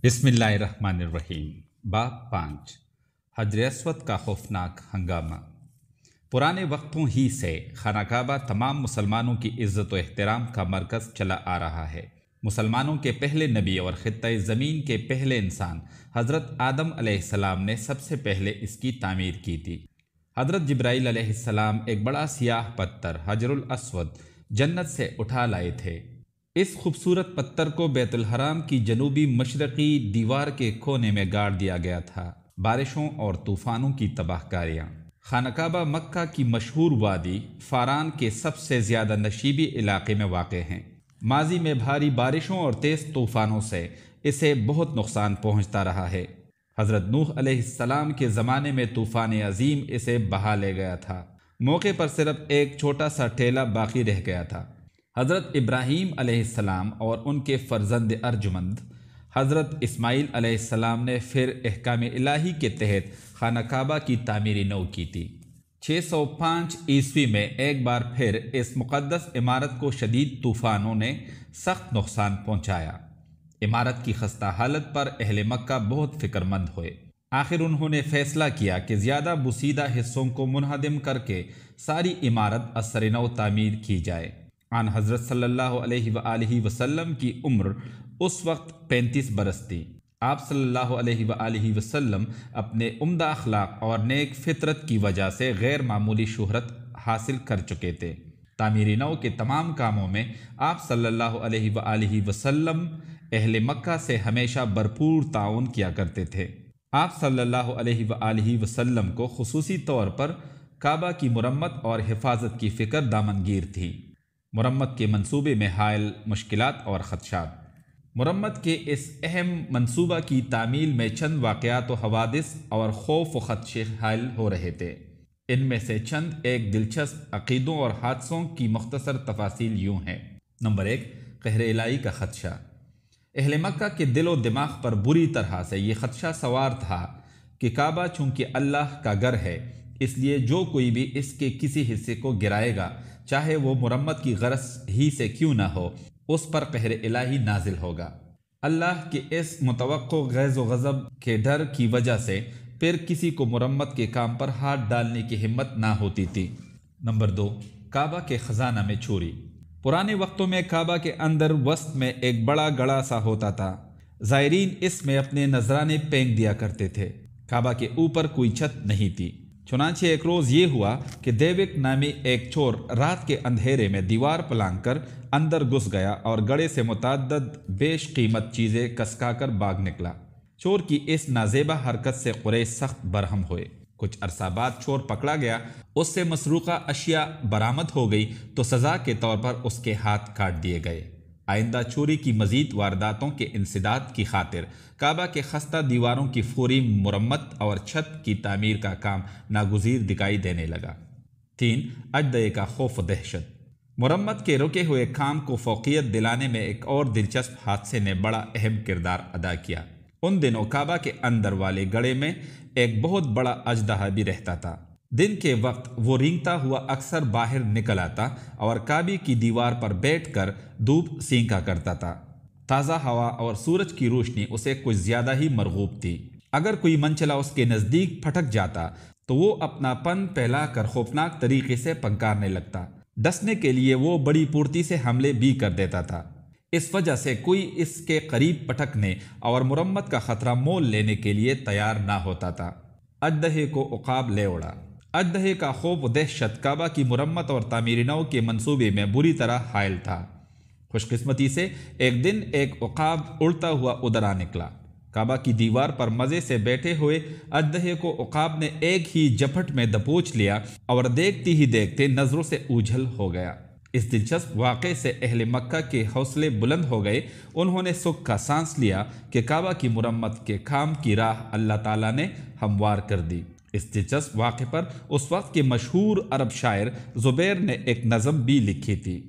بسم اللہ الرحمن الرحیم۔ باب 5 حجر اسود کا خوفناک ہنگامہ۔ پرانے وقتوں ہی سے خانہ کعبہ تمام مسلمانوں کی عزت و احترام کا مرکز چلا آ رہا ہے۔ مسلمانوں کے پہلے نبی اور خطہ زمین کے پہلے انسان حضرت آدم علیہ السلام نے سب سے پہلے اس کی تعمیر کی تھی۔ حضرت جبرائیل علیہ السلام ایک بڑا سیاہ پتھر حجر الاسود جنت سے اٹھا لائے تھے۔ اس خوبصورت پتھر کو بیت الحرام کی جنوبی مشرقی دیوار کے کونے میں گاڑ دیا گیا تھا۔ بارشوں اور طوفانوں کی تباہ کاریاں۔ خانہ کعبہ مکہ کی مشہور وادی فاران کے سب سے زیادہ نشیبی علاقے میں واقع ہیں۔ ماضی میں بھاری بارشوں اور تیز طوفانوں سے اسے بہت نقصان پہنچتا رہا ہے۔ حضرت نوح علیہ السلام کے زمانے میں طوفان عظیم اسے بہا لے گیا تھا۔ موقع پر صرف ایک چھوٹا سا ٹیلہ باقی رہ گیا تھا۔ حضرت ابراہیم علیہ السلام اور ان کے فرزند ارجمند حضرت اسماعیل علیہ السلام نے پھر احکام الہی کے تحت خانہ کعبہ کی تعمیر نو کی تھی۔ 605 عیسوی میں ایک بار پھر اس مقدس عمارت کو شدید طوفانوں نے سخت نقصان پہنچایا۔ عمارت کی خستہ حالت پر اہل مکہ بہت فکر مند ہوئے۔ آخر انہوں نے فیصلہ کیا کہ زیادہ بوسیدہ حصوں کو منہدم کر کے ساری عمارت ازسر نو تعمیر کی جائے۔ آن حضرت صلی اللہ علیہ وآلہ وسلم کی عمر اس وقت 35 برس تھی۔ آپ صلی اللہ علیہ وآلہ وسلم اپنے عمدہ اخلاق اور نیک فطرت کی وجہ سے غیر معمولی شہرت حاصل کر چکے تھے۔ تعمیر نو کے تمام کاموں میں آپ صلی اللہ علیہ وآلہ وسلم اہل مکہ سے ہمیشہ بھرپور تعاون کیا کرتے تھے۔ آپ صلی اللہ علیہ وآلہ وسلم کو خصوصی طور پر کعبہ کی مرمت اور حفاظت کی فکر دامنگیر تھی۔ مرمت کے منصوبے میں حائل مشکلات اور خدشات۔ مرمت کے اس اہم منصوبہ کی تعمیل میں چند واقعات و حوادث اور خوف و خدشے حائل ہو رہے تھے۔ ان میں سے چند ایک دلچسپ عقیدوں اور حادثوں کی مختصر تفاصیل یوں ہیں۔ نمبر 1، قہر الہی کا خدشہ۔ اہل مکہ کے دل و دماغ پر بری طرح سے یہ خدشہ سوار تھا کہ کعبہ چونکہ اللہ کا گھر ہے، اس لیے جو کوئی بھی اس کے کسی حصے کو گرائے گا، چاہے وہ مرمت کی غرض ہی سے کیوں نہ ہو، اس پر قہر الہی نازل ہوگا۔ اللہ کے اس متوقع غیظ و غضب کے ڈر کی وجہ سے پھر کسی کو مرمت کے کام پر ہاتھ ڈالنے کی ہمت نہ ہوتی تھی۔ نمبر 2، کعبہ کے خزانہ میں چوری۔ پرانے وقتوں میں کعبہ کے اندر وسط میں ایک بڑا گڑھا سا ہوتا تھا۔ زائرین اس میں اپنے نذرانے پھینک دیا کرتے تھے۔ کعبہ کے اوپر کوئی چھت نہیں تھی۔ چنانچہ ایک روز یہ ہوا کہ دیوک نامی ایک چور رات کے اندھیرے میں دیوار پلانگ کر اندر گھس گیا اور گڑھے سے متعدد بیش قیمت چیزیں کسکا کر بھاگ نکلا۔ چور کی اس نازیبہ حرکت سے قریش سخت برہم ہوئے۔ کچھ عرصہ بعد چور پکڑا گیا، اس سے مسروقہ اشیاء برآمد ہو گئی تو سزا کے طور پر اس کے ہاتھ کاٹ دیے گئے۔ آئندہ چوری کی مزید وارداتوں کے انسداد کی خاطر کعبہ کے خستہ دیواروں کی فوری مرمت اور چھت کی تعمیر کا کام ناگزیر دکھائی دینے لگا۔ 3، اژدہے کا خوف و دہشت۔ مرمت کے رکے ہوئے کام کو فوقیت دلانے میں ایک اور دلچسپ حادثے نے بڑا اہم کردار ادا کیا۔ ان دنوں کعبہ کے اندر والے گڑھے میں ایک بہت بڑا اژدہا بھی رہتا تھا۔ دن کے وقت وہ رینگتا ہوا اکثر باہر نکل آتا اور کعبے کی دیوار پر بیٹھ کر دھوپ سینکا کرتا تھا۔ تازہ ہوا اور سورج کی روشنی اسے کچھ زیادہ ہی مرغوب تھی۔ اگر کوئی منچلا اس کے نزدیک پھٹک جاتا تو وہ اپنا پن پھیلا کر خوفناک طریقے سے پنکارنے لگتا۔ ڈسنے کے لیے وہ بڑی پھرتی سے حملے بھی کر دیتا تھا۔ اس وجہ سے کوئی اس کے قریب پٹکنے اور مرمت کا خطرہ مول لینے کے لیے تیار نہ ہوتا تھا۔ اژدہے کو عقاب لے اڑا۔ اژدہے کا خوف و دہشت کعبہ کی مرمت اور تعمیر نو کے منصوبے میں بری طرح حائل تھا۔ خوش قسمتی سے ایک دن ایک عقاب اڑتا ہوا ادھر آ نکلا۔ کعبہ کی دیوار پر مزے سے بیٹھے ہوئے اژدہے کو عقاب نے ایک ہی جھپٹ میں دبوچ لیا اور دیکھتے ہی دیکھتے نظروں سے اوجھل ہو گیا۔ اس دلچسپ واقعے سے اہل مکہ کے حوصلے بلند ہو گئے۔ انہوں نے سکھ کا سانس لیا کہ کعبہ کی مرمت کے کام کی راہ اللہ تعالیٰ نے ہموار کر دی۔ اس دلچسپ واقعے پر اس وقت کے مشہور عرب شاعر زبیر نے ایک نظم بھی لکھی تھی۔